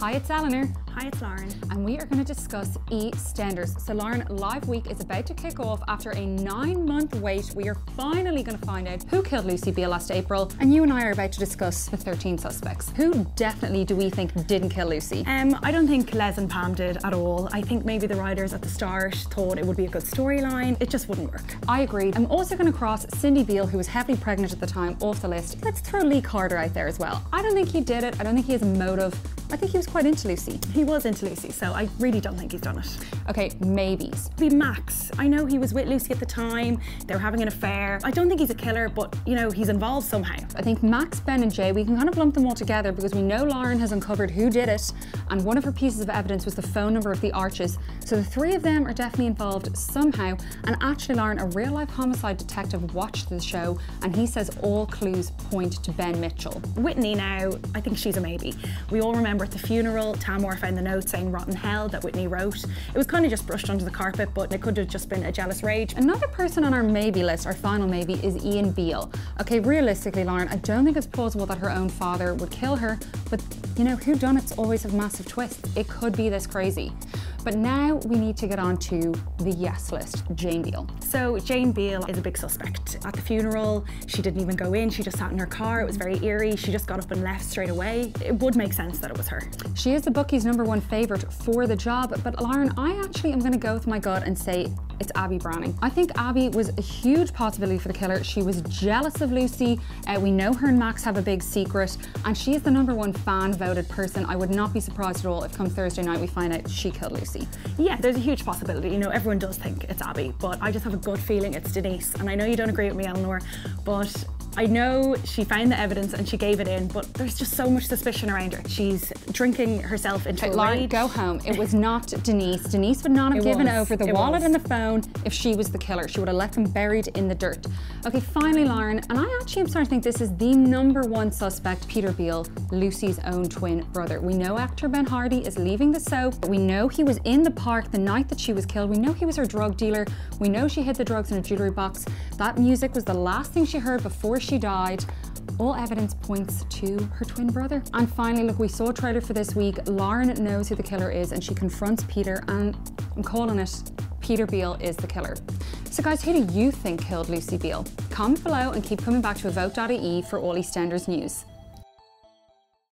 Hi, it's Eleanor. Hi, it's Lauren. And we are going to discuss EastEnders. So Lauren, Live Week is about to kick off after a 9-month wait. We are finally going to find out who killed Lucy Beale last April. And you and I are about to discuss the 13 suspects. Who definitely do we think didn't kill Lucy? I don't think Les and Pam did at all. I think maybe the writers at the start thought it would be a good storyline. It just wouldn't work. I agree. I'm also going to cross Cindy Beale, who was heavily pregnant at the time, off the list. Let's throw Lee Carter out there as well. I don't think he did it. I don't think he has a motive. I think he was quite into Lucy. He was into Lucy, so I really don't think he's done it. Okay, maybes. Be Max. I know he was with Lucy at the time. They were having an affair. I don't think he's a killer, but you know, he's involved somehow. I think Max, Ben and Jay, we can kind of lump them all together because we know Lauren has uncovered who did it, and one of her pieces of evidence was the phone number of the Arches. So the three of them are definitely involved somehow. And actually, Lauren, a real life homicide detective watched the show and he says all clues point to Ben Mitchell. Whitney now, I think she's a maybe. We all remember at the funeral, Tamor found the note saying rotten hell that Whitney wrote. It was kind of just brushed under the carpet, but it could have just been a jealous rage. Another person on our maybe list, our final maybe, is Ian Beale. Okay, realistically, Lauren, I don't think it's plausible that her own father would kill her, but you know, whodunits always have massive twists. It could be this crazy. But now we need to get on to the yes list, Jane Beale. So Jane Beale is a big suspect. At the funeral, she didn't even go in, she just sat in her car. It was very eerie. She just got up and left straight away. It would make sense that it was her. She is the bookies' #1 favourite for the job, but Lauren, I actually am going to go with my gut and say it's Abby Branning. I think Abby was a huge possibility for the killer. She was jealous of Lucy. We know her and Max have a big secret, and she is the #1 fan voted person. I would not be surprised at all if come Thursday night we find out she killed Lucy. Yeah, there's a huge possibility. You know, everyone does think it's Abby, but I just have a good feeling it's Denise. And I know you don't agree with me, Eleanor, but I know she found the evidence and she gave it in, but there's just so much suspicion around her. She's drinking herself into a Lauren, rage. go home. It was not Denise. Denise would not have given over the wallet and the phone if she was the killer. She would have left them buried in the dirt. Okay, finally, Lauren, and I actually am starting to think this is the #1 suspect, Peter Beale, Lucy's own twin brother. We know actor Ben Hardy is leaving the soap. We know he was in the park the night that she was killed. We know he was her drug dealer. We know she hid the drugs in a jewellery box. That music was the last thing she heard before she died. All evidence points to her twin brother. And finally, look, we saw a trailer for this week. Lauren knows who the killer is and she confronts Peter, and I'm calling it, Peter Beale is the killer. So guys, who do you think killed Lucy Beale? Comment below and keep coming back to EVOKE.ie for all EastEnders news.